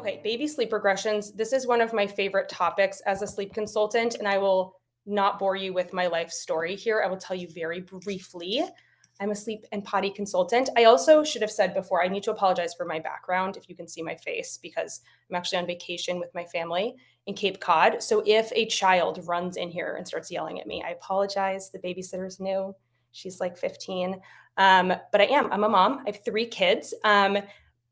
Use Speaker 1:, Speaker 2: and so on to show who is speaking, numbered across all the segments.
Speaker 1: Okay, baby sleep regressions. This is one of my favorite topics as a sleep consultant, and I will not bore you with my life story here. I will tell you very briefly. I'm a sleep and potty consultant. I also should have said before, I need to apologize for my background if you can see my face, because I'm actually on vacation with my family in Cape Cod. So if a child runs in here and starts yelling at me, I apologize. The babysitter's new. She's like 15. But I'm a mom. I have 3 kids.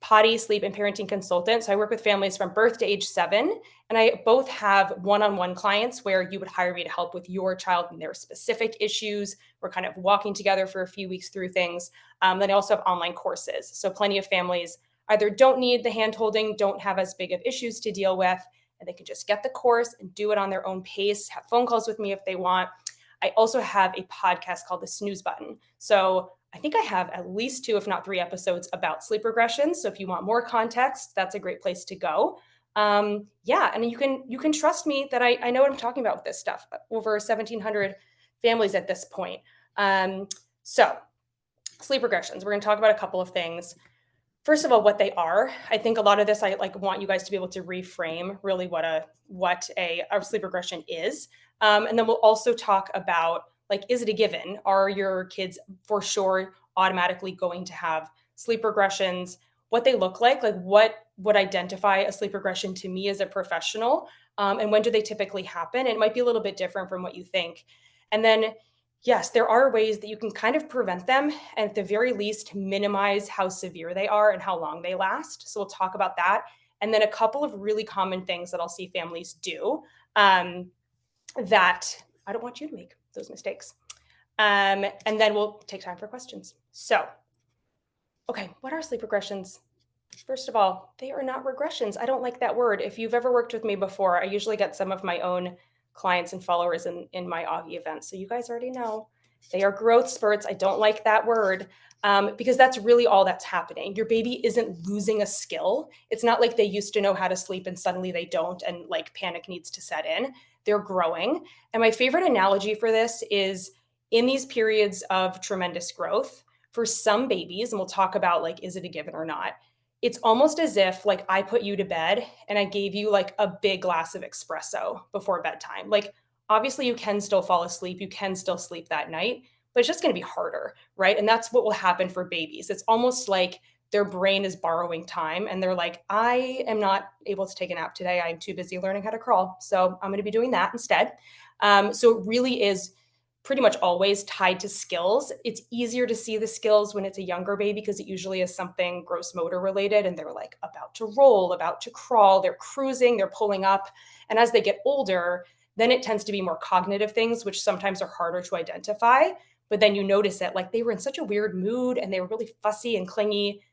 Speaker 1: Potty, sleep, and parenting consultant. So I work with families from birth to age 7. And I both have one-on-one clients where you would hire me to help with your child and their specific issues. We're kind of walking together for a few weeks through things. Then I also have online courses. So plenty of families either don't need the hand-holding, don't have as big of issues to deal with, and they can just get the course and do it on their own pace, have phone calls with me if they want. I also have a podcast called The Snooze Button. So I think I have at least 2, if not 3 episodes about sleep regressions. So if you want more context, that's a great place to go. Yeah, and you can trust me that I know what I'm talking about with this stuff. Over 1,700 families at this point. So sleep regressions, we're going to talk about a couple of things. First of all, what they are. I think a lot of this, I want you guys to be able to reframe really what a sleep regression is. And then we'll also talk about, is it a given? Are your kids for sure automatically going to have sleep regressions? What they look like what would identify a sleep regression to me as a professional? And when do they typically happen? It might be a little bit different from what you think. And then, yes, there are ways that you can kind of prevent them, and at the very least, minimize how severe they are and how long they last. So we'll talk about that. And then a couple of really common things that I'll see families do that I don't want you to make those mistakes. And then we'll take time for questions. So, okay, what are sleep regressions? First of all, they are not regressions. I don't like that word. If you've ever worked with me before, I usually get some of my own clients and followers in my Auggie events. So you guys already know they are growth spurts. I don't like that word because that's really all that's happening. Your baby isn't losing a skill. It's not like they used to know how to sleep and suddenly they don't and panic needs to set in. They're growing. And my favorite analogy for this is in these periods of tremendous growth, for some babies, and we'll talk about is it a given or not, it's almost as if I put you to bed and I gave you a big glass of espresso before bedtime. Obviously you can still fall asleep, you can still sleep that night, but it's just going to be harder, right? And that's what will happen for babies. It's almost like their brain is borrowing time and they're like, I am not able to take a nap today. I'm too busy learning how to crawl. So I'm going to be doing that instead. So it really is pretty much always tied to skills. It's easier to see the skills when it's a younger baby because it usually is something gross motor related and they're about to roll, about to crawl, they're cruising, they're pulling up. And as they get older, then it tends to be more cognitive things, which sometimes are harder to identify. But then you notice it they were in such a weird mood and they were really fussy and clingy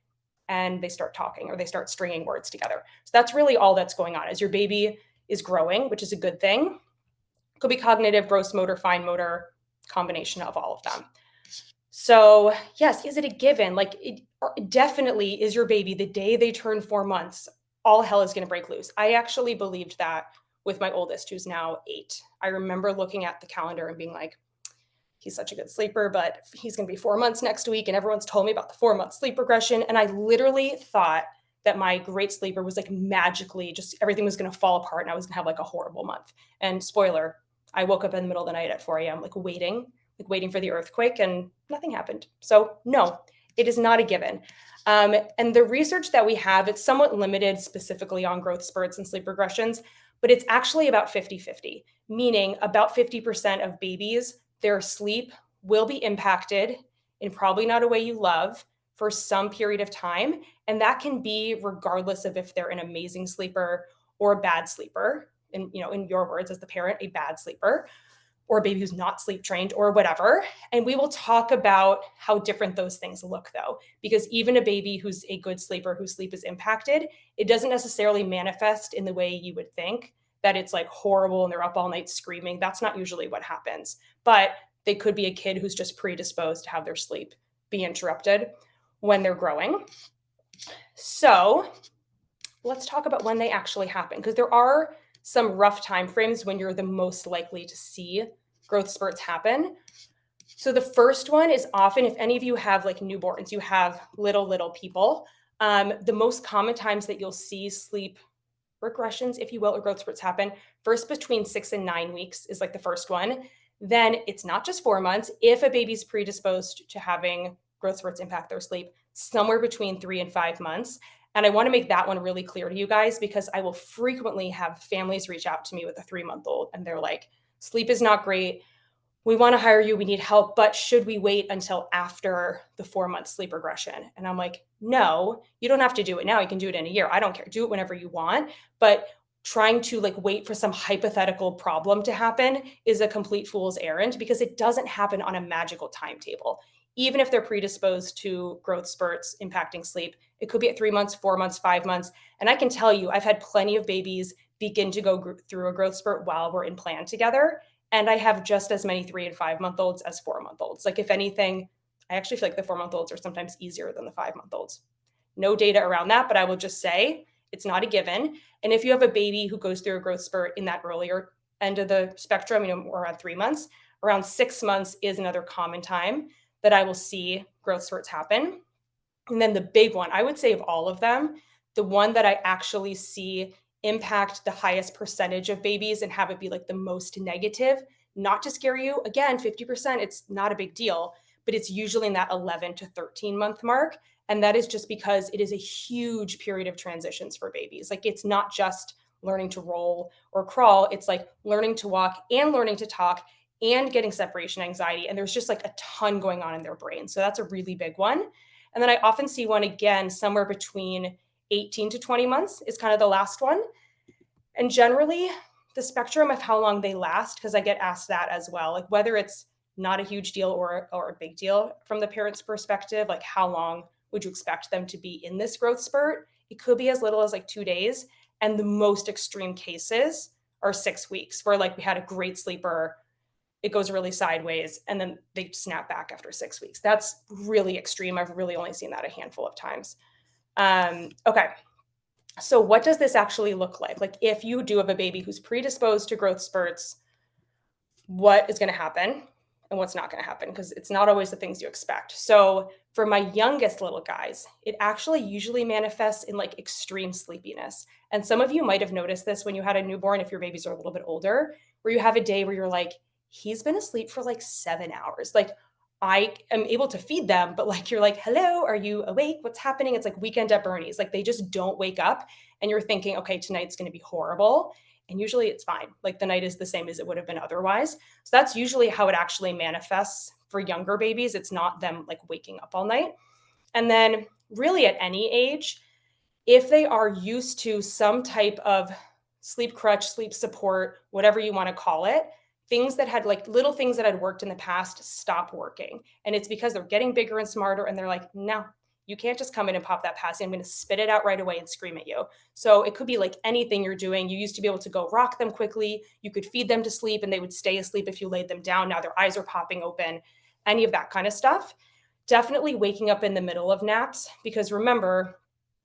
Speaker 1: and they start talking or they start stringing words together. So that's really all that's going on as your baby is growing, which is a good thing. Could be cognitive, gross motor, fine motor, combination of all of them. So yes, is it a given? It definitely is your baby the day they turn 4 months, all hell is going to break loose. I actually believed that with my oldest, who's now 8. I remember looking at the calendar and being like, he's such a good sleeper, but he's going to be 4 months next week. And everyone's told me about the 4-month sleep regression. And I literally thought that my great sleeper was magically just everything was going to fall apart and I was going to have a horrible month. And spoiler, I woke up in the middle of the night at 4 a.m. waiting for the earthquake and nothing happened. So no, it is not a given. And the research that we have, it's somewhat limited specifically on growth spurts and sleep regressions, but it's actually about 50-50, meaning about 50% of babies, their sleep will be impacted in probably not a way you love for some period of time. And that can be regardless of if they're an amazing sleeper or a bad sleeper. In your words as the parent, a bad sleeper, or a baby who's not sleep trained or whatever. And we will talk about how different those things look though, because even a baby who's a good sleeper, whose sleep is impacted, it doesn't necessarily manifest in the way you would think that it's horrible and they're up all night screaming. That's not usually what happens, but they could be a kid who's just predisposed to have their sleep be interrupted when they're growing. So let's talk about when they actually happen, because there are some rough timeframes when you're the most likely to see growth spurts happen. So the first one is often, if any of you have newborns, you have little people, the most common times that you'll see sleep regressions, if you will, or growth spurts happen first between 6 and 9 weeks is like the first one. Then it's not just 4 months. If a baby's predisposed to having growth spurts impact their sleep, somewhere between 3 and 5 months. And I want to make that one really clear to you guys because I will frequently have families reach out to me with a 3-month-old and they're like, sleep is not great. We want to hire you. We need help. But should we wait until after the 4-month sleep regression? And I'm like, no, you don't have to do it now. You can do it in a year. I don't care. Do it whenever you want. But trying to like wait for some hypothetical problem to happen is a complete fool's errand because it doesn't happen on a magical timetable. Even if they're predisposed to growth spurts impacting sleep, it could be at 3 months, 4 months, 5 months. And I can tell you, I've had plenty of babies begin to go through a growth spurt while we're in plan together. And I have just as many 3 and 5 month olds as 4-month-olds. Like, if anything, I actually feel like the 4-month-olds are sometimes easier than the 5-month-olds. No data around that, but I will just say it's not a given. And if you have a baby who goes through a growth spurt in that earlier end of the spectrum, around 3 months, around 6 months is another common time that I will see growth spurts happen. And then the big one, I would say of all of them, the one that I actually see impact the highest percentage of babies and have it be like the most negative, not to scare you. Again, 50%, it's not a big deal, but it's usually in that 11 to 13 month mark. And that is just because it is a huge period of transitions for babies. Like, it's not just learning to roll or crawl, it's like learning to walk and learning to talk and getting separation anxiety. And there's just like a ton going on in their brain. So that's a really big one. And then I often see one again somewhere between 18 to 20 months is kind of the last one. And generally, the spectrum of how long they last, because I get asked that as well, like whether it's not a huge deal or a big deal from the parent's perspective, like how long would you expect them to be in this growth spurt? It could be as little as like 2 days. And the most extreme cases are 6 weeks, where like we had a great sleeper, it goes really sideways, and then they snap back after 6 weeks. That's really extreme. I've really only seen that a handful of times. Okay. So what does this actually look like? Like, if you do have a baby who's predisposed to growth spurts, what is going to happen and what's not going to happen? Because it's not always the things you expect. So for my youngest little guys, it actually usually manifests in like extreme sleepiness. And some of you might have noticed this when you had a newborn, if your babies are a little bit older, where you have a day where you're like, he's been asleep for like 7 hours. Like, I am able to feed them, but like, you're like, hello, are you awake? What's happening? It's like Weekend at Bernie's. Like, they just don't wake up. And you're thinking, okay, tonight's going to be horrible. And usually it's fine. Like, the night is the same as it would have been otherwise. So that's usually how it actually manifests for younger babies. It's not them like waking up all night. And then really at any age, if they are used to some type of sleep crutch, sleep support, whatever you want to call it, things that had like little things that had worked in the past stop working. And it's because they're getting bigger and smarter. And they're like, no, you can't just come in and pop that passy. I'm going to spit it out right away and scream at you. So it could be like anything you're doing. You used to be able to go rock them quickly. You could feed them to sleep and they would stay asleep if you laid them down. Now their eyes are popping open, any of that kind of stuff. Definitely waking up in the middle of naps, because remember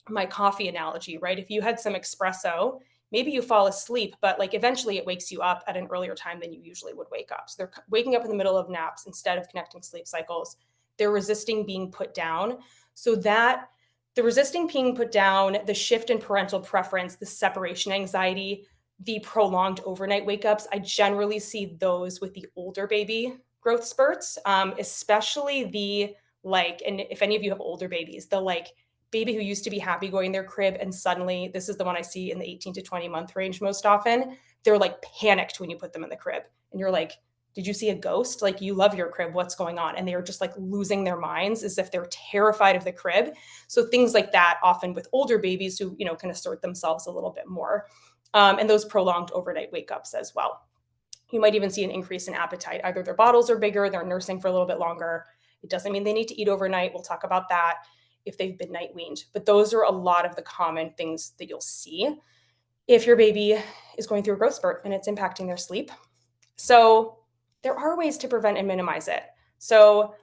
Speaker 1: my coffee analogy, right? If you had some espresso, maybe you fall asleep, but like eventually it wakes you up at an earlier time than you usually would wake up. So they're waking up in the middle of naps instead of connecting sleep cycles. They're resisting being put down. So that the resisting being put down, the shift in parental preference, the separation anxiety, the prolonged overnight wake ups, I generally see those with the older baby growth spurts, especially the like, and if any of you have older babies, the like baby who used to be happy going in their crib and suddenly, this is the one I see in the 18 to 20 month range most often, they're like panicked when you put them in the crib and you're like, did you see a ghost? Like, you love your crib, what's going on? And they are just like losing their minds as if they're terrified of the crib. So things like that often with older babies who, can assert themselves a little bit more. And those prolonged overnight wake ups as well. You might even see an increase in appetite. Either their bottles are bigger, they're nursing for a little bit longer. It doesn't mean they need to eat overnight. We'll talk about that if they've been night weaned. But those are a lot of the common things that you'll see if your baby is going through a growth spurt and it's impacting their sleep. So there are ways to prevent and minimize it. So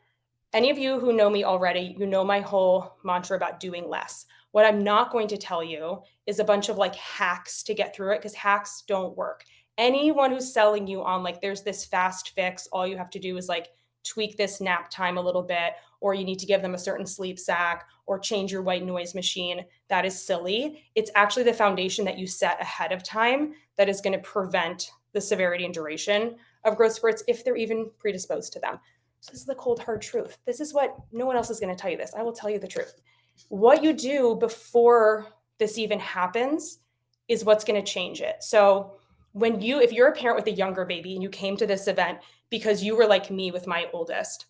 Speaker 1: any of you who know me already, you know my whole mantra about doing less. What I'm not going to tell you is a bunch of like hacks to get through it, because hacks don't work. Anyone who's selling you on like, there's this fast fix, all you have to do is like tweak this nap time a little bit, or you need to give them a certain sleep sack or change your white noise machine. That is silly. It's actually the foundation that you set ahead of time that is going to prevent the severity and duration of growth spurts if they're even predisposed to them. So this is the cold, hard truth. This is what no one else is going to tell you this. I will tell you the truth. What you do before this even happens is what's going to change it. So if you're a parent with a younger baby and you came to this event because you were like me with my oldest,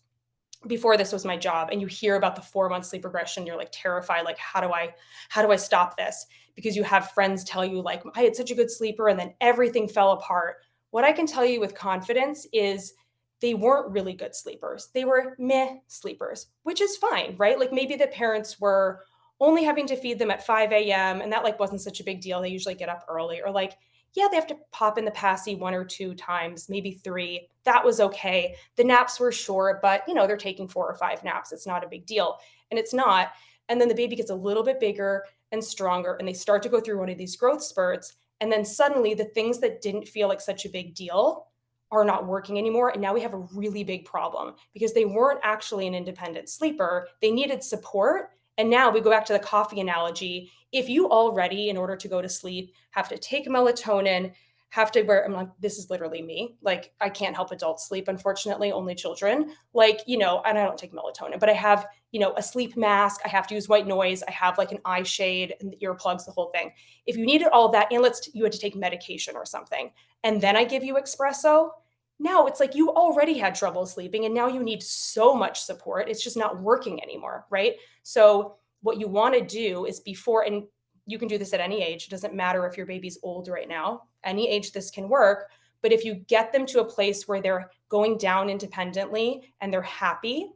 Speaker 1: before this was my job, and you hear about the 4-month sleep regression, you're like terrified, like, how do I stop this? Because you have friends tell you like, I had such a good sleeper and then everything fell apart. What I can tell you with confidence is they weren't really good sleepers. They were meh sleepers, which is fine, right? Like maybe the parents were only having to feed them at 5 a.m. and that like wasn't such a big deal. They usually get up early, or like, yeah, they have to pop in the passy 1 or 2 times, maybe 3. That was okay. The naps were short, but they're taking 4 or 5 naps. It's not a big deal. And it's not. And then the baby gets a little bit bigger and stronger and they start to go through one of these growth spurts. And then suddenly the things that didn't feel like such a big deal are not working anymore. And now we have a really big problem because they weren't actually an independent sleeper. They needed support. And now we go back to the coffee analogy. If you already, in order to go to sleep, have to take melatonin, have to wear, I'm like, this is literally me. Like, I can't help adults sleep, unfortunately, only children. Like, and I don't take melatonin, but I have, a sleep mask. I have to use white noise. I have like an eye shade and earplugs, the whole thing. If you needed all that, and you had to take medication or something, and then I give you espresso, now it's like you already had trouble sleeping and now you need so much support. It's just not working anymore, right? So what you want to do is and you can do this at any age. It doesn't matter if your baby's old right now, any age this can work. But if you get them to a place where they're going down independently and they're happy,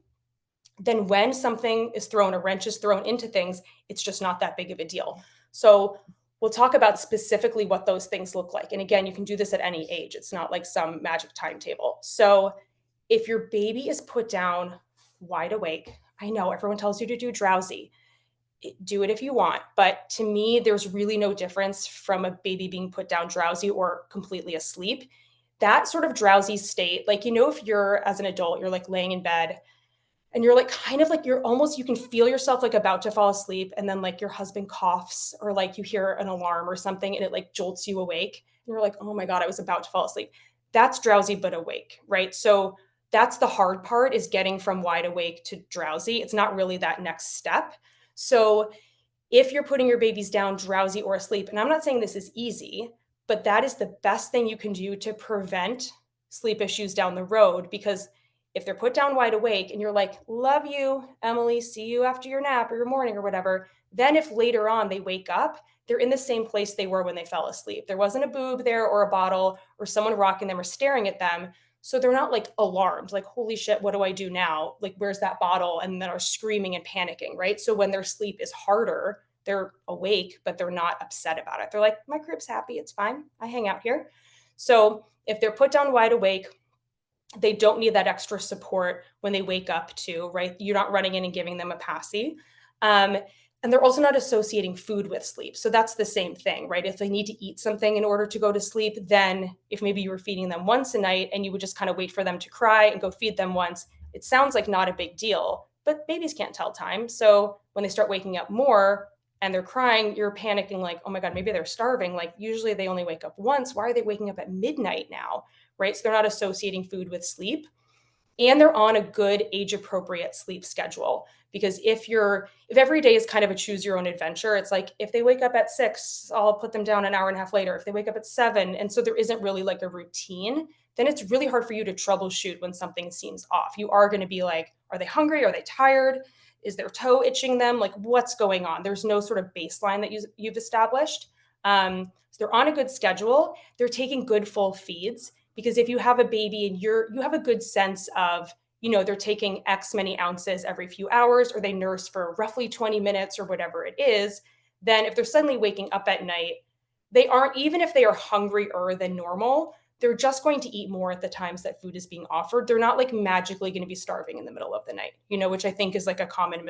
Speaker 1: then when a wrench is thrown into things, it's just not that big of a deal. So we'll talk about specifically what those things look like. And again, you can do this at any age. It's not like some magic timetable. So if your baby is put down wide awake, I know everyone tells you to do drowsy. Do it if you want. But to me, there's really no difference from a baby being put down drowsy or completely asleep. That sort of drowsy state, like, if you're as an adult, you're like laying in bed and you're like kind of like you can feel yourself like about to fall asleep, and then like your husband coughs or like you hear an alarm or something and it like jolts you awake and you're like, oh my god, I was about to fall asleep. That's drowsy but awake, right? So that's the hard part, is getting from wide awake to drowsy. It's not really that next step. So if you're putting your babies down drowsy or asleep, and I'm not saying this is easy, but that is the best thing you can do to prevent sleep issues down the road. Because if they're put down wide awake and you're like, love you, Emily, see you after your nap or your morning or whatever, then if later on they wake up, they're in the same place they were when they fell asleep. There wasn't a boob there or a bottle or someone rocking them or staring at them. So they're not like alarmed, like, holy shit, what do I do now? Like, where's that bottle? And then are screaming and panicking, right? So when their sleep is harder, they're awake, but they're not upset about it. They're like, my crib's happy. It's fine. I hang out here. So if they're put down wide awake, they don't need that extra support when they wake up too, right? You're not running in and giving them a passy. And they're also not associating food with sleep. So that's the same thing, right? If they need to eat something in order to go to sleep, then if maybe you were feeding them once a night and you would just kind of wait for them to cry and go feed them once, it sounds like not a big deal, but babies can't tell time. So when they start waking up more and they're crying, you're panicking like, oh my God, maybe they're starving. Like usually they only wake up once. Why are they waking up at midnight now? Right? So they're not associating food with sleep. And they're on a good age appropriate sleep schedule. Because if every day is kind of a choose your own adventure, it's like if they wake up at 6, I'll put them down an hour and a half later. If they wake up at 7, and so there isn't really like a routine, then it's really hard for you to troubleshoot when something seems off. You are going to be like, are they hungry? Are they tired? Is their toe itching them? Like, what's going on? There's no sort of baseline that you've established. So they're on a good schedule. They're taking good full feeds. Because if you have a baby and you have a good sense of, they're taking X many ounces every few hours, or they nurse for roughly 20 minutes or whatever it is, then if they're suddenly waking up at night, they aren't, even if they are hungrier than normal, they're just going to eat more at the times that food is being offered. They're not like magically going to be starving in the middle of the night, which I think is like a common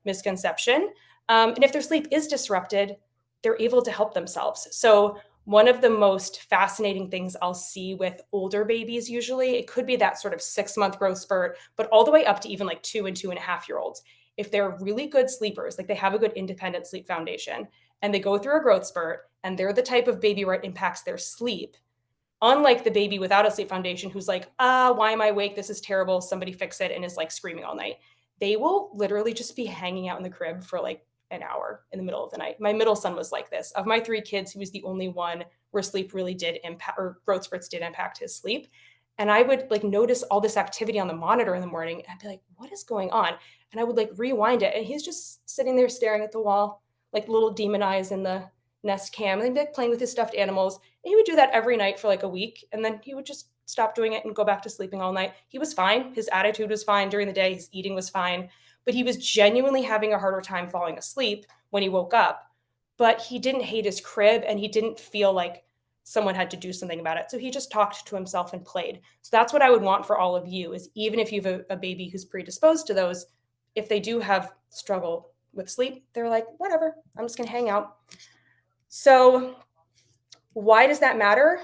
Speaker 1: misconception. And if their sleep is disrupted, they're able to help themselves. So one of the most fascinating things I'll see with older babies, usually, it could be that sort of 6-month growth spurt, but all the way up to even like 2 and 2.5 year olds. If they're really good sleepers, like they have a good independent sleep foundation, and they go through a growth spurt, and they're the type of baby where it impacts their sleep, unlike the baby without a sleep foundation who's like, why am I awake? This is terrible. Somebody fix it, and is like screaming all night. They will literally just be hanging out in the crib for like an hour in the middle of the night. My middle son was like this. Of my 3 kids, he was the only one where sleep really did impact, or growth spurts did impact his sleep. And I would like notice all this activity on the monitor in the morning, and I'd be like, what is going on? And I would like rewind it, and he's just sitting there staring at the wall, like little demon eyes in the Nest Cam, and he'd be like playing with his stuffed animals. And he would do that every night for like a week, and then he would just stop doing it and go back to sleeping all night. He was fine. His attitude was fine during the day. His eating was fine, but he was genuinely having a harder time falling asleep when he woke up. But he didn't hate his crib, and he didn't feel like someone had to do something about it. So he just talked to himself and played. So that's what I would want for all of you, is even if you have a baby who's predisposed to those, if they do have struggle with sleep, they're like, whatever, I'm just going to hang out. So why does that matter?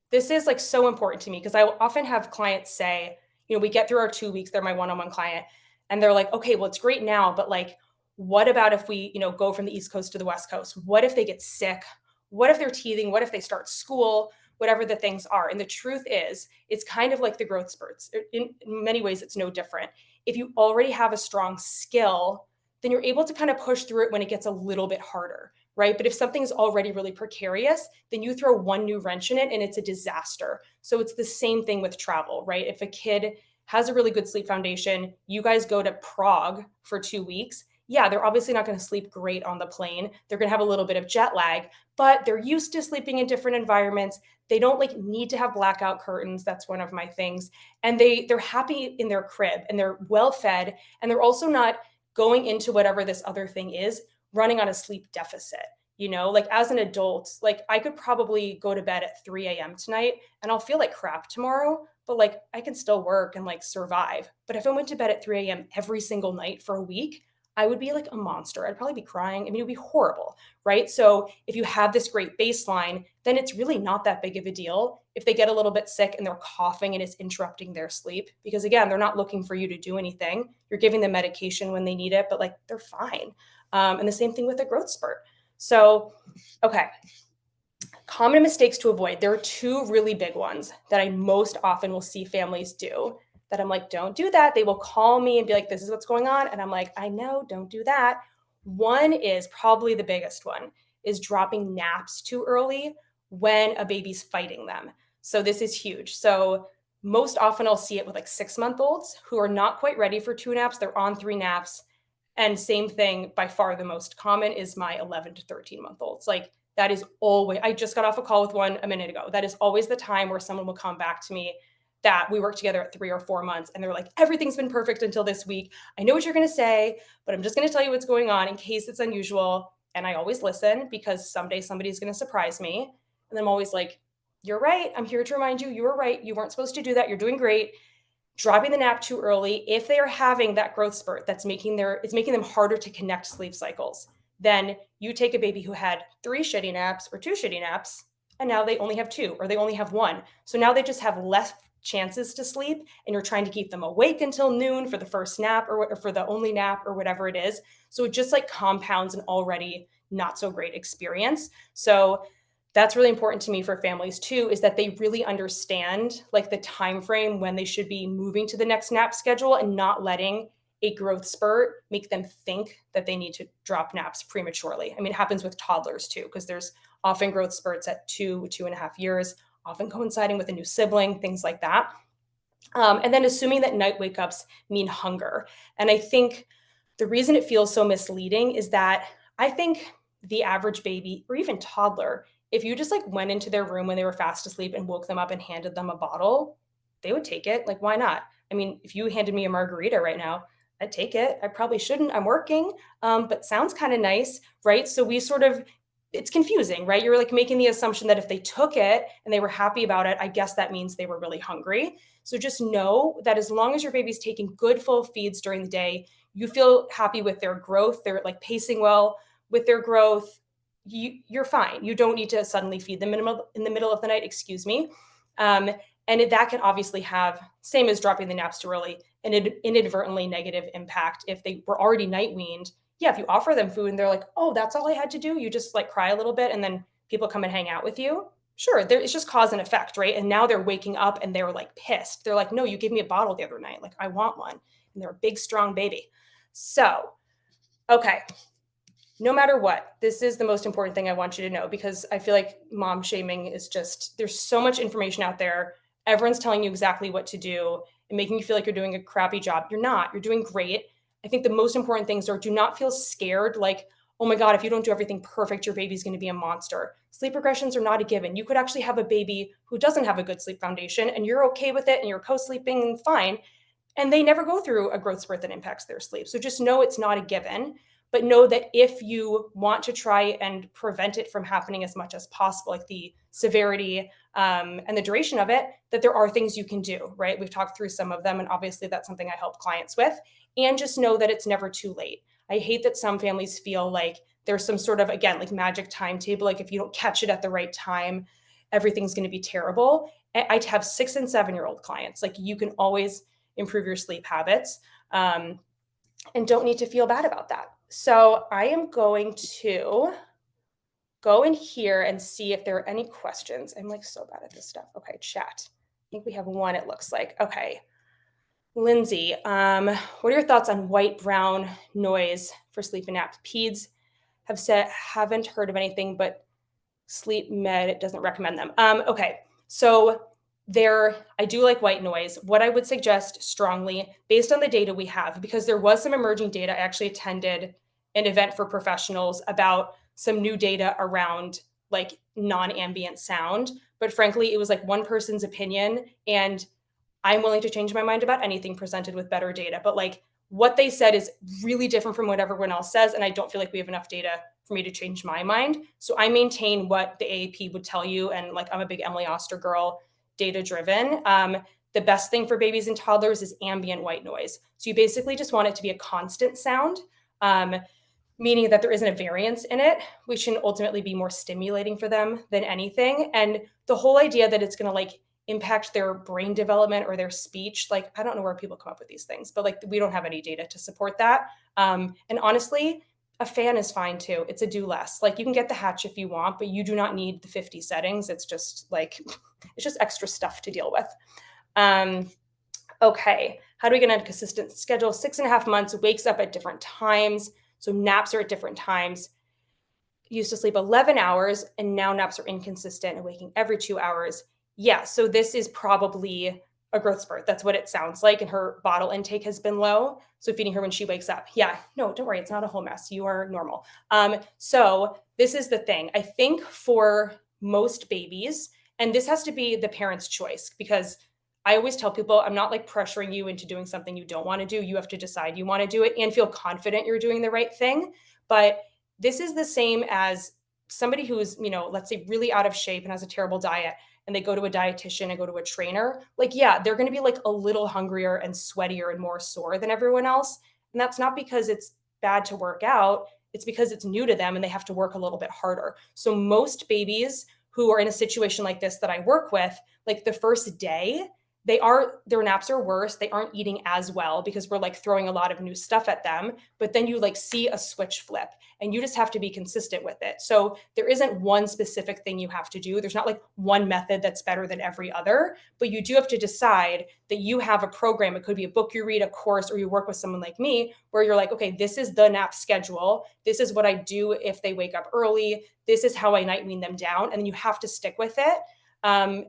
Speaker 1: This is like so important to me because I will often have clients say, we get through our 2 weeks, they're my one-on-one client, and they're like, okay, well, it's great now, but like, what about if we, go from the East Coast to the West Coast? What if they get sick? What if they're teething? What if they start school? Whatever the things are. And the truth is, it's kind of like the growth spurts. In many ways, it's no different. If you already have a strong skill, then you're able to kind of push through it when it gets a little bit harder, right? But if something's already really precarious, then you throw one new wrench in it and it's a disaster. So it's the same thing with travel, right? If a kid has a really good sleep foundation, you guys go to Prague for 2 weeks. Yeah, they're obviously not going to sleep great on the plane. They're going to have a little bit of jet lag, but they're used to sleeping in different environments. They don't like need to have blackout curtains. That's one of my things. And they're happy in their crib, and they're well fed, and they're also not going into whatever this other thing is running on a sleep deficit. Like as an adult, like I could probably go to bed at 3 a.m. tonight and I'll feel like crap tomorrow, but like I can still work and like survive. But if I went to bed at 3 a.m. every single night for a week, I would be like a monster. I'd probably be crying. I mean, it would be horrible, right? So if you have this great baseline, then it's really not that big of a deal if they get a little bit sick and they're coughing and it's interrupting their sleep. Because again, they're not looking for you to do anything. You're giving them medication when they need it, but like they're fine. And the same thing with a growth spurt. So, okay. Common mistakes to avoid. There are 2 really big ones that I most often will see families do that I'm like, don't do that. They will call me and be like, this is what's going on. And I'm like, I know, don't do that. One is probably the biggest one, is dropping naps too early when a baby's fighting them. So this is huge. So most often I'll see it with like 6-month-olds who are not quite ready for 2 naps. They're on 3 naps. And same thing, by far the most common, is my 11 to 13-month-olds. Like that is always, I just got off a call with one a minute ago. That is always the time where someone will come back to me that we worked together at 3 or 4 months. And they're like, everything's been perfect until this week. I know what you're going to say, but I'm just going to tell you what's going on in case it's unusual. And I always listen because someday somebody's going to surprise me. And I'm always like, you're right. I'm here to remind you, you were right. You weren't supposed to do that. You're doing great. Dropping the nap too early, if they are having that growth spurt that's making them harder to connect sleep cycles, then you take a baby who had 3 shitty naps or 2 shitty naps, and now they only have 2 or they only have 1. So now they just have less chances to sleep, and you're trying to keep them awake until noon for the first nap or for the only nap or whatever it is. So it just like compounds an already not so great experience. So that's really important to me for families too, is that they really understand like the time frame when they should be moving to the next nap schedule and not letting a growth spurt make them think that they need to drop naps prematurely. I mean, it happens with toddlers too, because there's often growth spurts at 2.5 years, often coinciding with a new sibling, things like that. And then assuming that night wake ups mean hunger. And I think the reason it feels so misleading is that I think the average baby or even toddler, if you just like went into their room when they were fast asleep and woke them up and handed them a bottle, they would take it. Like, why not? I mean, if you handed me a margarita right now, I'd take it. I probably shouldn't. I'm working, but sounds kind of nice, right? So it's confusing, right? You're like making the assumption that if they took it and they were happy about it, I guess that means they were really hungry. So just know that as long as your baby's taking good full feeds during the day, you feel happy with their growth, they're like pacing well with their growth, you're fine. You don't need to suddenly feed them in the middle of the night, excuse me. And that can obviously have, same as dropping the naps too early, an inadvertently negative impact if they were already night weaned. Yeah, if you offer them food and they're like, oh, that's all I had to do, you just like cry a little bit and then people come and hang out with you. Sure, it's just cause and effect, right? And now they're waking up and they're like pissed. They're like, no, you gave me a bottle the other night. Like, I want one. And they're a big, strong baby. So, okay, no matter what, this is the most important thing I want you to know, because I feel like mom shaming is just, there's so much information out there. Everyone's telling you exactly what to do and making you feel like you're doing a crappy job. You're not. You're doing great. I think the most important things are, do not feel scared like, oh my God, if you don't do everything perfect, your baby's going to be a monster. Sleep regressions are not a given. You could actually have a baby who doesn't have a good sleep foundation and you're okay with it and you're co-sleeping and fine, and they never go through a growth spurt that impacts their sleep. So just know it's not a given, but know that if you want to try and prevent it from happening as much as possible, like the severity and the duration of it, that there are things you can do, right? We've talked through some of them, and obviously that's something I help clients with. And just know that it's never too late. I hate that some families feel like there's some sort of, again, like magic timetable, like if you don't catch it at the right time, everything's going to be terrible. I have 6 and 7-year-old clients. Like, you can always improve your sleep habits, and don't need to feel bad about that. So I am going to go in here and see if there are any questions. I'm like so bad at this stuff. Okay, chat. I think we have one, it looks like. Okay. Lindsay, what are your thoughts on white brown noise for sleep and naps? Peds have said, haven't heard of anything, but Sleep Med doesn't recommend them. Okay, so I do like white noise. What I would suggest strongly, based on the data we have, because there was some emerging data, I actually attended an event for professionals about some new data around like non-ambient sound, but frankly, it was like one person's opinion, and I'm willing to change my mind about anything presented with better data. But like, what they said is really different from what everyone else says, and I don't feel like we have enough data for me to change my mind. So I maintain what the AAP would tell you, and like, I'm a big Emily Oster girl, data driven. The best thing for babies and toddlers is ambient white noise. So you basically just want it to be a constant sound, meaning that there isn't a variance in it, which can ultimately be more stimulating for them than anything. And the whole idea that it's going to like impact their brain development or their speech, like, I don't know where people come up with these things, but like, we don't have any data to support that. And honestly, a fan is fine too. It's a do less. Like, you can get the Hatch if you want, but you do not need the 50 settings. It's just like, it's just extra stuff to deal with. Okay, how do we get on a consistent schedule? 6.5 months, wakes up at different times. So naps are at different times. Used to sleep 11 hours, and now naps are inconsistent and waking every 2 hours. Yeah, so this is probably a growth spurt. That's what it sounds like. And her bottle intake has been low. So feeding her when she wakes up. Yeah, no, don't worry. It's not a whole mess. You are normal. So this is the thing. I think for most babies, and this has to be the parent's choice, because I always tell people, I'm not like pressuring you into doing something you don't want to do. You have to decide you want to do it and feel confident you're doing the right thing. But this is the same as somebody who's, let's say really out of shape and has a terrible diet, and they go to a dietitian and go to a trainer. Like, yeah, they're going to be like a little hungrier and sweatier and more sore than everyone else. And that's not because it's bad to work out. It's because it's new to them and they have to work a little bit harder. So most babies who are in a situation like this that I work with, like the first day, their naps are worse. They aren't eating as well because we're like throwing a lot of new stuff at them. But then you like see a switch flip, and you just have to be consistent with it. So there isn't one specific thing you have to do. There's not like one method that's better than every other, but you do have to decide that you have a program. It could be a book you read, a course, or you work with someone like me where you're like, okay, this is the nap schedule. This is what I do if they wake up early. This is how I night wean them down. And then you have to stick with it. And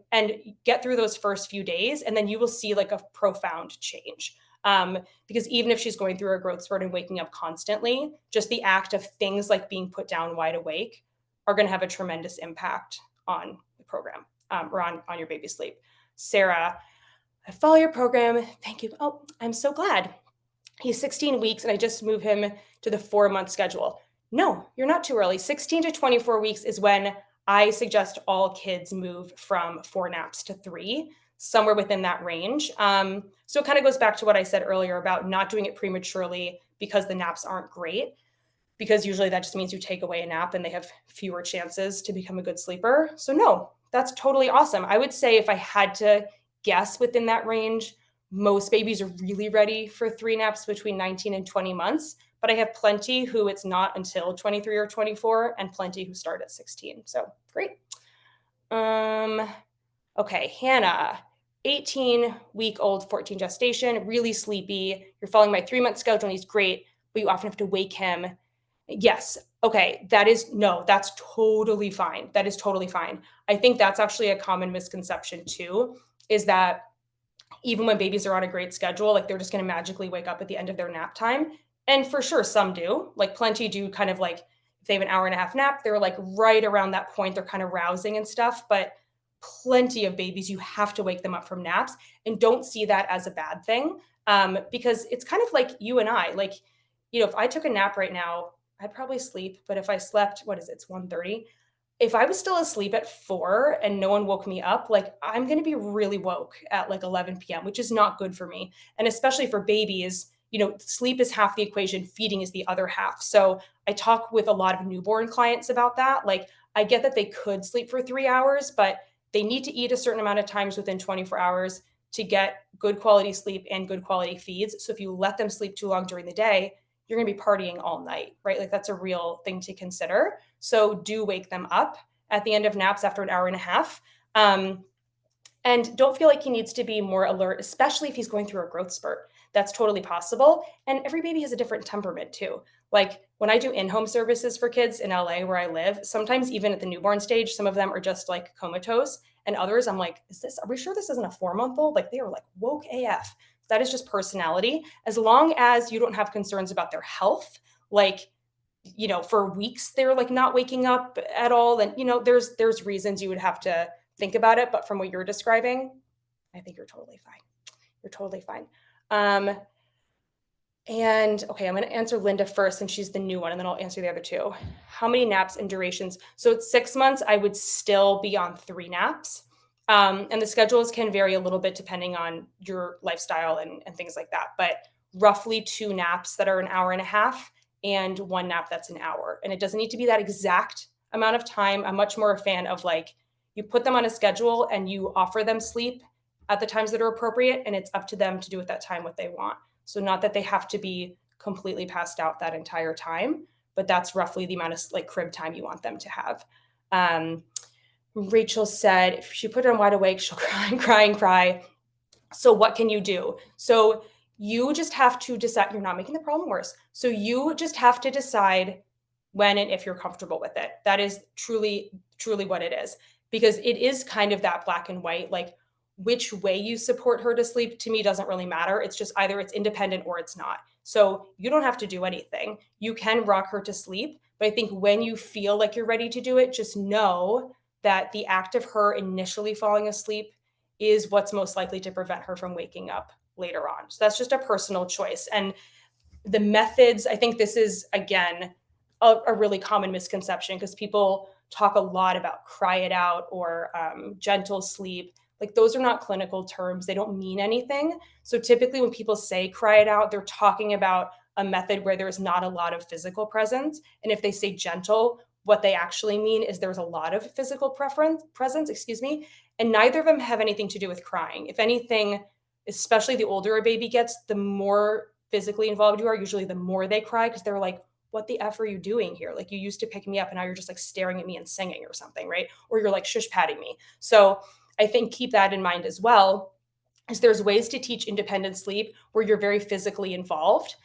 Speaker 1: get through those first few days, and then you will see like a profound change. Because even if she's going through a growth spurt and waking up constantly, just the act of things like being put down wide awake are going to have a tremendous impact on the program, or on your baby's sleep. Sarah, I follow your program. Thank you. Oh, I'm so glad. He's 16 weeks and I just moved him to the 4-month schedule. No, you're not too early. 16 to 24 weeks is when I suggest all kids move from 4 naps to 3, somewhere within that range. So it kind of goes back to what I said earlier about not doing it prematurely because the naps aren't great. because usually that just means you take away a nap and they have fewer chances to become a good sleeper. So no, that's totally awesome. I would say if I had to guess within that range, most babies are really ready for 3 naps between 19 and 20 months, but I have plenty who it's not until 23 or 24 and plenty who start at 16. So great. Okay, Hannah, 18-week-old, 14 gestation, really sleepy. You're following my 3-month schedule and he's great, but you often have to wake him. Yes. Okay. That's totally fine. That is totally fine. I think that's actually a common misconception too, is that even when babies are on a great schedule, like they're just going to magically wake up at the end of their nap time. And for sure, some do. Like plenty do kind of like, if they have an hour and a half nap, they're like right around that point, they're kind of rousing and stuff. But plenty of babies, you have to wake them up from naps, and don't see that as a bad thing. Because it's kind of like you and I, like, if I took a nap right now, I'd probably sleep. But if I slept, what is it? It's 1:30. If I was still asleep at 4 and no one woke me up, like I'm going to be really woke at like 11 p.m., which is not good for me. And especially for babies, sleep is half the equation, feeding is the other half. So I talk with a lot of newborn clients about that. Like I get that they could sleep for 3 hours, but they need to eat a certain amount of times within 24 hours to get good quality sleep and good quality feeds. So if you let them sleep too long during the day, you're going to be partying all night, right? Like that's a real thing to consider. So do wake them up at the end of naps after an hour and a half. And don't feel like he needs to be more alert, especially if he's going through a growth spurt. That's totally possible. And every baby has a different temperament too. Like when I do in-home services for kids in LA where I live, sometimes even at the newborn stage, some of them are just like comatose. And others, I'm like, are we sure this isn't a 4-month-old? Like they are like woke AF. That is just personality. As long as you don't have concerns about their health, like, for weeks they're like not waking up at all. And, there's reasons you would have to think about it. But from what you're describing, I think you're totally fine. You're totally fine. And okay, I'm going to answer Linda first since she's the new one, and then I'll answer the other two. How many naps and durations? So at 6 months, I would still be on 3 naps. And the schedules can vary a little bit depending on your lifestyle and things like that. But roughly 2 naps that are an hour and a half and 1 nap that's an hour. And it doesn't need to be that exact amount of time. I'm much more a fan of like, you put them on a schedule and you offer them sleep at the times that are appropriate, and it's up to them to do at that time what they want. So not that they have to be completely passed out that entire time, but that's roughly the amount of like crib time you want them to have. Rachel said, if she put her on wide awake, she'll cry and cry and cry. So what can you do? So you just have to decide. You're not making the problem worse. So you just have to decide when and if you're comfortable with it. That is truly, truly what it is. Because it is kind of that black and white, like which way you support her to sleep to me doesn't really matter. It's just either it's independent or it's not. So you don't have to do anything. You can rock her to sleep. But I think when you feel like you're ready to do it, just know that the act of her initially falling asleep is what's most likely to prevent her from waking up later on. So that's just a personal choice. And the methods, I think this is, again, a really common misconception because people talk a lot about cry it out or gentle sleep. Like those are not clinical terms. They don't mean anything. So typically when people say cry it out, they're talking about a method where there's not a lot of physical presence. And if they say gentle, what they actually mean is there's a lot of physical presence, and neither of them have anything to do with crying. If anything, especially the older a baby gets, the more physically involved you are, usually the more they cry because they're like, what the F are you doing here? Like you used to pick me up and now you're just like staring at me and singing or something, right? Or you're like shush patting me. So I think keep that in mind as well, is there's ways to teach independent sleep where you're very physically involved,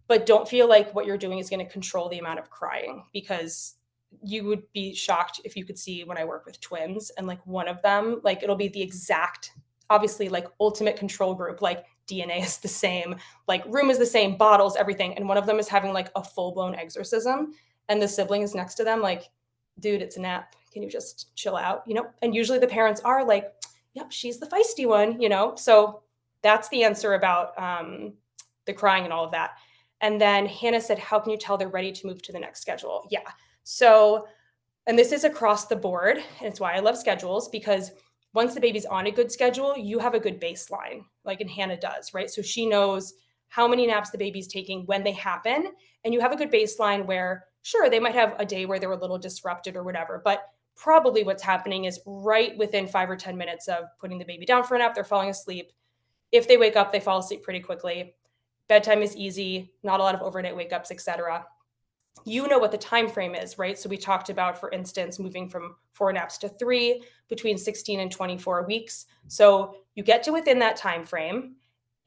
Speaker 1: but don't feel like what you're doing is going to control the amount of crying, because you would be shocked if you could see when I work with twins and like one of them, like it'll be the exact, obviously like ultimate control group, like DNA is the same, like room is the same, bottles, everything. And one of them is having like a full-blown exorcism. And the sibling is next to them, like, dude, it's a nap. Can you just chill out? And usually the parents are like, yep, she's the feisty one, So that's the answer about the crying and all of that. And then Hannah said, how can you tell they're ready to move to the next schedule? Yeah. So, and this is across the board. And it's why I love schedules, because once the baby's on a good schedule, you have a good baseline, like, and Hannah does, right? So she knows how many naps the baby's taking when they happen. And you have a good baseline where, sure, they might have a day where they were a little disrupted or whatever, but probably what's happening is right within 5 or 10 minutes of putting the baby down for a nap, they're falling asleep. If they wake up, they fall asleep pretty quickly. Bedtime is easy, not a lot of overnight wake ups, etc. You know what the time frame is, right? So we talked about, for instance, moving from 4 naps to 3 between 16 and 24 weeks. So you get to within that time frame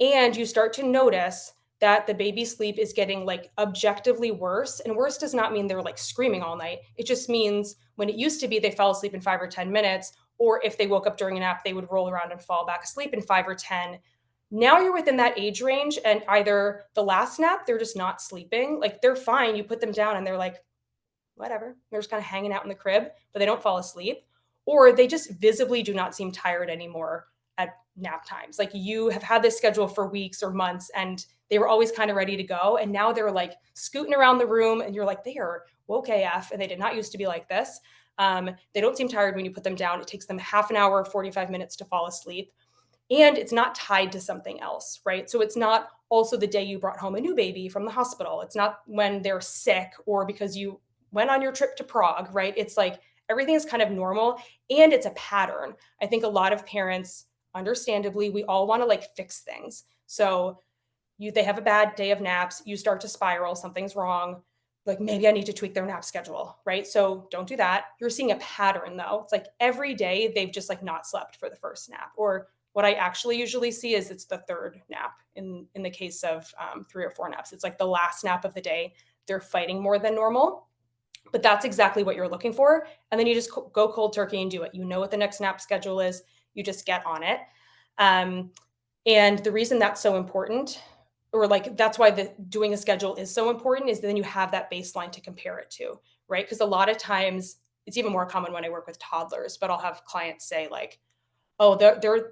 Speaker 1: and you start to notice that the baby's sleep is getting like objectively worse. And worse does not mean they're like screaming all night. It just means when it used to be they fell asleep in 5 or 10 minutes, or if they woke up during a nap, they would roll around and fall back asleep in 5 or 10. Now you're within that age range, and either the last nap, they're just not sleeping. Like they're fine. You put them down and they're like, whatever. They're just kind of hanging out in the crib, but they don't fall asleep. Or they just visibly do not seem tired anymore at nap times. Like you have had this schedule for weeks or months and they were always kind of ready to go. And now they're like scooting around the room and you're like, they are woke AF and they did not used to be like this. They don't seem tired when you put them down. It takes them half an hour, 45 minutes to fall asleep. And it's not tied to something else, right? So it's not also the day you brought home a new baby from the hospital. It's not when they're sick or because you went on your trip to Prague, right? It's like everything is kind of normal and it's a pattern. I think a lot of parents, understandably, we all want to like fix things. So they have a bad day of naps, you start to spiral, something's wrong. Like maybe I need to tweak their nap schedule, right? So don't do that. You're seeing a pattern though. It's like every day they've just like not slept for the first nap. Or what I actually usually see is it's the third nap in the case of 3 or 4 naps. It's like the last nap of the day. They're fighting more than normal, but that's exactly what you're looking for. And then you just go cold turkey and do it. You know what the next nap schedule is. You just get on it. And the reason that's so important, or like that's why the doing a schedule is so important, is then you have that baseline to compare it to, right? Because a lot of times it's even more common when I work with toddlers, but I'll have clients say like, oh,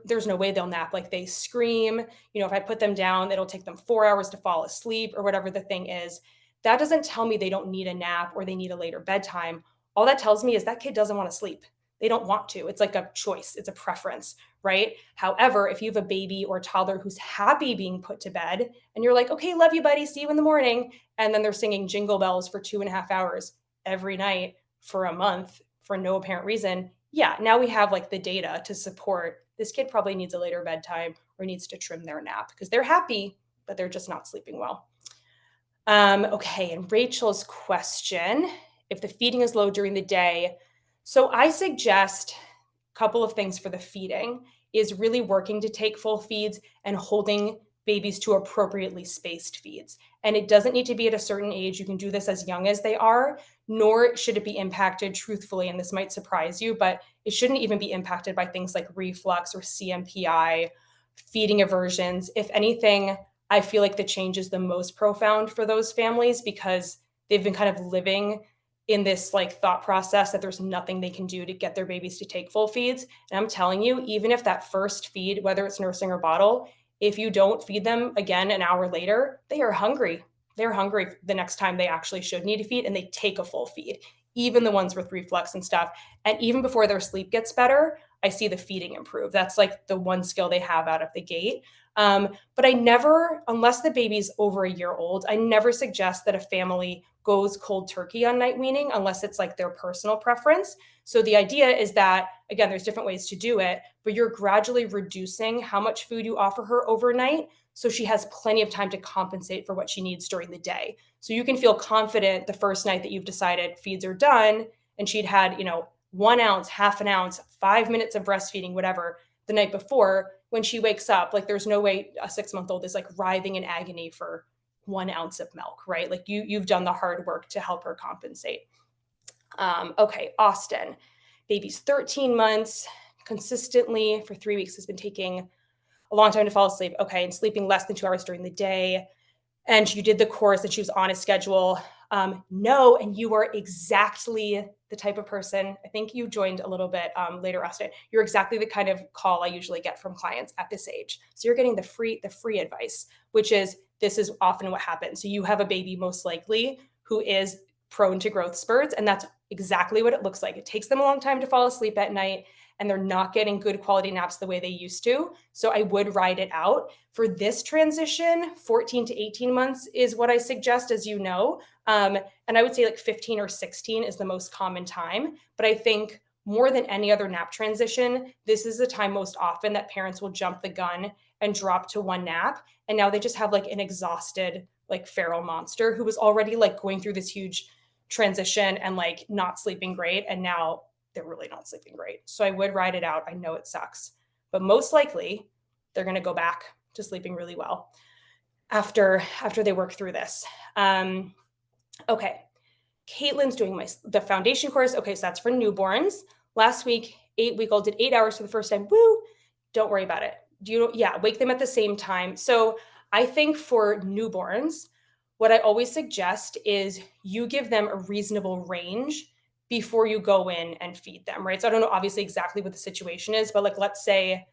Speaker 1: there's no way they'll nap. Like they scream, if I put them down, it'll take them 4 hours to fall asleep or whatever the thing is. That doesn't tell me they don't need a nap or they need a later bedtime. All that tells me is that kid doesn't want to sleep. They don't want to. It's like a choice. It's a preference, right? However, if you have a baby or a toddler who's happy being put to bed and you're like, okay, love you, buddy. See you in the morning. And then they're singing Jingle Bells for 2.5 hours every night for a month for no apparent reason. Yeah, now we have like the data to support this kid probably needs a later bedtime or needs to trim their nap because they're happy, but they're just not sleeping well. Okay, and Rachel's question, if the feeding is low during the day. So I suggest a couple of things for the feeding is really working to take full feeds and holding babies to appropriately spaced feeds. And it doesn't need to be at a certain age. You can do this as young as they are, nor should it be impacted truthfully. And this might surprise you, but it shouldn't even be impacted by things like reflux or CMPI, feeding aversions. If anything, I feel like the change is the most profound for those families because they've been kind of living in this like thought process that there's nothing they can do to get their babies to take full feeds. And I'm telling you, even if that first feed, whether it's nursing or bottle, if you don't feed them again an hour later, they are hungry. They're hungry the next time they actually should need a feed and they take a full feed, even the ones with reflux and stuff. And even before their sleep gets better, I see the feeding improve. That's like the one skill they have out of the gate. But I never, unless the baby's over a year old, I never suggest that a family goes cold turkey on night weaning unless it's like their personal preference. So the idea is that, again, there's different ways to do it, but you're gradually reducing how much food you offer her overnight so she has plenty of time to compensate for what she needs during the day. So you can feel confident the first night that you've decided feeds are done and she'd had, 1 ounce, half an ounce, 5 minutes of breastfeeding, whatever, the night before, when she wakes up, like there's no way a 6-month-old is like writhing in agony for 1 ounce of milk, right? Like you've done the hard work to help her compensate. Okay, Austin, baby's 13 months, consistently for 3 weeks has been taking a long time to fall asleep. Okay, and sleeping less than 2 hours during the day. And you did the course and she was on a schedule. No, and you are exactly the type of person, I think you joined a little bit later, Austin. You're exactly the kind of call I usually get from clients at this age. So you're getting the free advice, which is this is often what happens. So you have a baby most likely who is prone to growth spurts, and that's exactly what it looks like. It takes them a long time to fall asleep at night. and they're not getting good quality naps the way they used to. So I would ride it out. For this transition, 14 to 18 months is what I suggest, as you know. And I would say like 15 or 16 is the most common time. But I think more than any other nap transition, this is the time most often that parents will jump the gun and drop to one nap. And now they just have like an exhausted, like feral monster who was already like going through this huge transition and like not sleeping great. And now they're really not sleeping great. So I would ride it out. I know it sucks, but most likely they're going to go back to sleeping really well after they work through this. Okay. Caitlin's doing the foundation course. Okay, so that's for newborns. Last week, 8-week-old did 8 hours for the first time. Woo! Don't worry about it. Wake them at the same time. So I think for newborns, what I always suggest is you give them a reasonable range before you go in and feed them, right? So I don't know obviously exactly what the situation is, but like let's say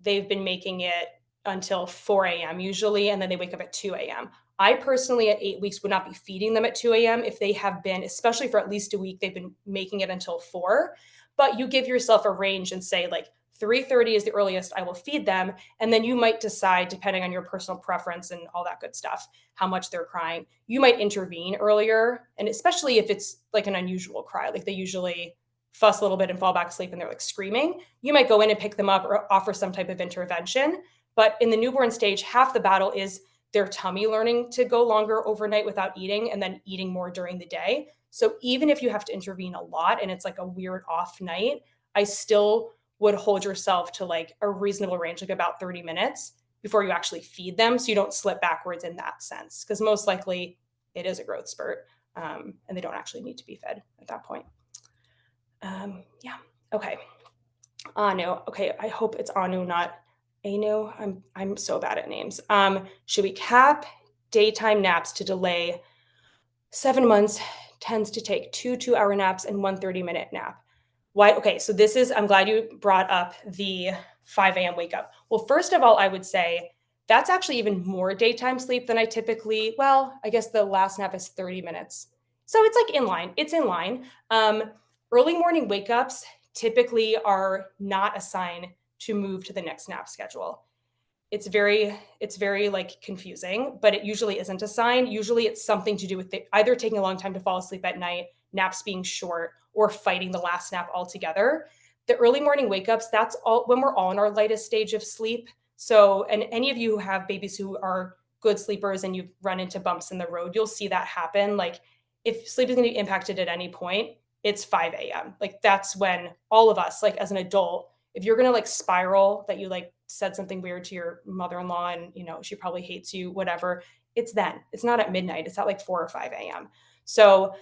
Speaker 1: they've been making it until 4 a.m. usually, and then they wake up at 2 a.m. I personally, at 8 weeks, would not be feeding them at 2 a.m. if they have been, especially for at least a week, they've been making it until 4. But you give yourself a range and say, like, 3:30 is the earliest I will feed them. And then you might decide, depending on your personal preference and all that good stuff, how much they're crying. You might intervene earlier. And especially if it's like an unusual cry, like they usually fuss a little bit and fall back asleep and they're like screaming, you might go in and pick them up or offer some type of intervention. But in the newborn stage, half the battle is their tummy learning to go longer overnight without eating and then eating more during the day. So even if you have to intervene a lot and it's like a weird off night, I still would hold yourself to like a reasonable range, like about 30 minutes before you actually feed them. So you don't slip backwards in that sense, because most likely it is a growth spurt and they don't actually need to be fed at that point. Yeah. Okay. Anu. Okay. I hope it's Anu, not Anu. I'm so bad at names. Should we cap daytime naps to delay 7 months? Tends to take 2 2-hour naps and 1 30-minute nap. Why? Okay. So I'm glad you brought up the 5 a.m. wake up. Well, first of all, I would say that's actually even more daytime sleep than I typically, I guess the last nap is 30 minutes. So it's like in line. It's in line. Early morning wake ups typically are not a sign to move to the next nap schedule. It's very like confusing, but it usually isn't a sign. Usually it's something to do with either taking a long time to fall asleep at night, naps being short, or fighting the last nap altogether. The early morning wake ups, that's all when we're all in our lightest stage of sleep. So, and any of you who have babies who are good sleepers and you've run into bumps in the road, you'll see that happen. Like if sleep is going to be impacted at any point, it's 5 a.m. Like that's when all of us, like as an adult, if you're going to like spiral that you like said something weird to your mother-in-law and, she probably hates you, whatever, it's then. It's not at midnight. It's at like 4 or 5 a.m. So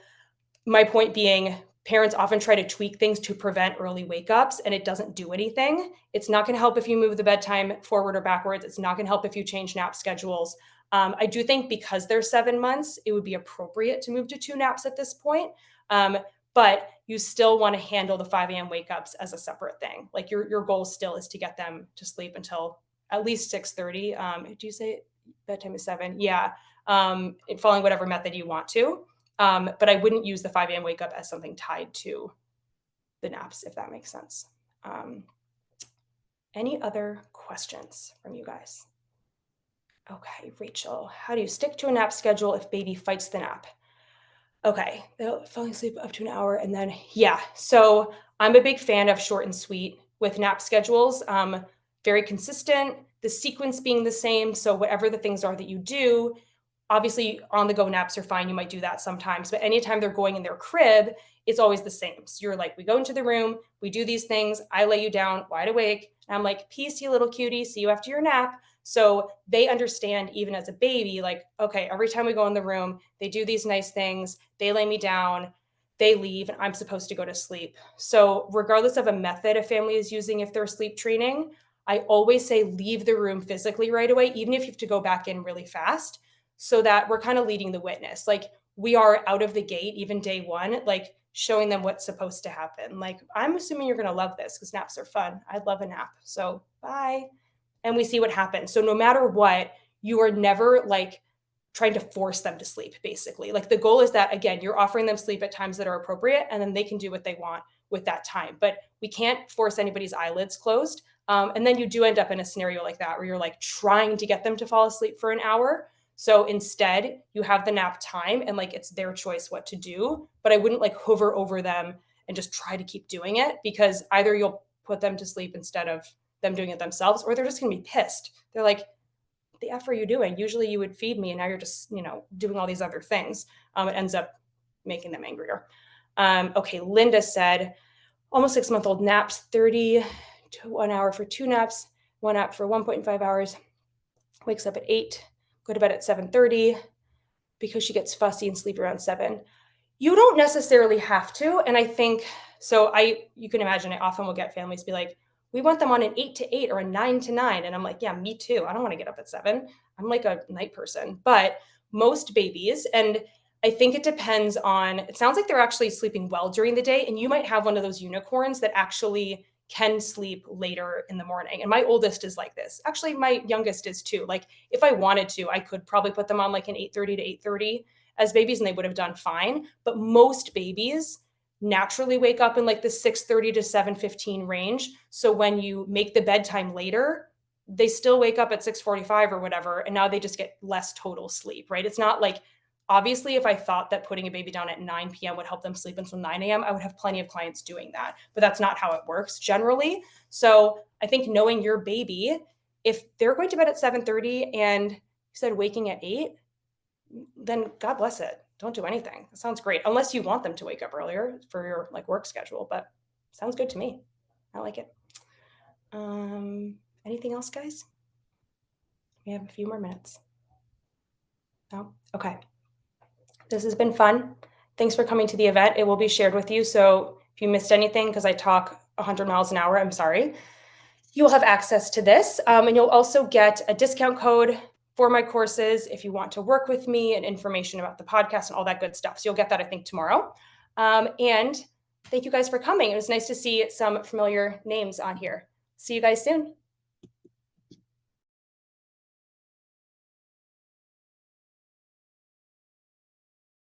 Speaker 1: my point being, parents often try to tweak things to prevent early wake-ups, and it doesn't do anything. It's not going to help if you move the bedtime forward or backwards. It's not going to help if you change nap schedules. I do think because they're 7 months, it would be appropriate to move to 2 naps at this point. But you still want to handle the 5 a.m. wake-ups as a separate thing. Like your goal still is to get them to sleep until at least 6:30. Do you say bedtime is 7? Yeah. Following whatever method you want to. But I wouldn't use the 5 a.m. wake up as something tied to the naps, if that makes sense. Any other questions from you guys? Okay, Rachel, how do you stick to a nap schedule if baby fights the nap? Okay, falling asleep up to an hour and then, so I'm a big fan of short and sweet with nap schedules, very consistent, the sequence being the same. So whatever the things are that you do, obviously on the go naps are fine. You might do that sometimes, but anytime they're going in their crib, it's always the same. So you're like, we go into the room, we do these things. I lay you down wide awake. And I'm like, peace, you little cutie. See you after your nap. So they understand even as a baby, like, okay, every time we go in the room, they do these nice things. They lay me down, they leave, and I'm supposed to go to sleep. So regardless of a method a family is using, if they're sleep training, I always say leave the room physically right away, even if you have to go back in really fast, so that we're kind of leading the witness. Like we are out of the gate, even day one, like showing them what's supposed to happen. Like, I'm assuming you're going to love this because naps are fun. I love a nap. So bye. And we see what happens. So no matter what, you are never like trying to force them to sleep, basically. Like the goal is that, again, you're offering them sleep at times that are appropriate, and then they can do what they want with that time. But we can't force anybody's eyelids closed. And then you do end up in a scenario like that where you're like trying to get them to fall asleep for an hour. So instead, you have the nap time and like it's their choice what to do. But I wouldn't like hover over them and just try to keep doing it, because either you'll put them to sleep instead of them doing it themselves, or they're just going to be pissed. They're like, the F are you doing? Usually you would feed me and now you're just, doing all these other things. It ends up making them angrier. Okay, Linda said, almost 6-month-old naps 30 to 1 hour for 2 naps, 1 nap for 1.5 hours, wakes up at 8, go to bed at 7:30 because she gets fussy and sleep around 7. You don't necessarily have to. And I think, you can imagine I often will get families be like, we want them on an 8 to 8 or a 9 to 9. And I'm like, yeah, me too. I don't want to get up at 7. I'm like a night person. But most babies, and I think it depends on, it sounds like they're actually sleeping well during the day. And you might have one of those unicorns that actually can sleep later in the morning. And my oldest is like this. Actually, my youngest is too. Like if I wanted to, I could probably put them on like an 8:30 to 8:30 as babies and they would have done fine. But most babies naturally wake up in like the 6:30 to 7:15 range. So when you make the bedtime later, they still wake up at 6:45 or whatever, and now they just get less total sleep, right? It's not like, obviously, if I thought that putting a baby down at 9 p.m. would help them sleep until 9 a.m., I would have plenty of clients doing that. But that's not how it works generally. So I think knowing your baby, if they're going to bed at 7:30 and you said waking at 8, then God bless it. Don't do anything. It sounds great. Unless you want them to wake up earlier for your like work schedule, but sounds good to me. I like it. Anything else, guys? We have a few more minutes. No? Okay. This has been fun. Thanks for coming to the event. It will be shared with you. So if you missed anything, because I talk 100 miles an hour, I'm sorry. You will have access to this. And you'll also get a discount code for my courses if you want to work with me, and information about the podcast and all that good stuff. So you'll get that, I think, tomorrow. And thank you guys for coming. It was nice to see some familiar names on here. See you guys soon.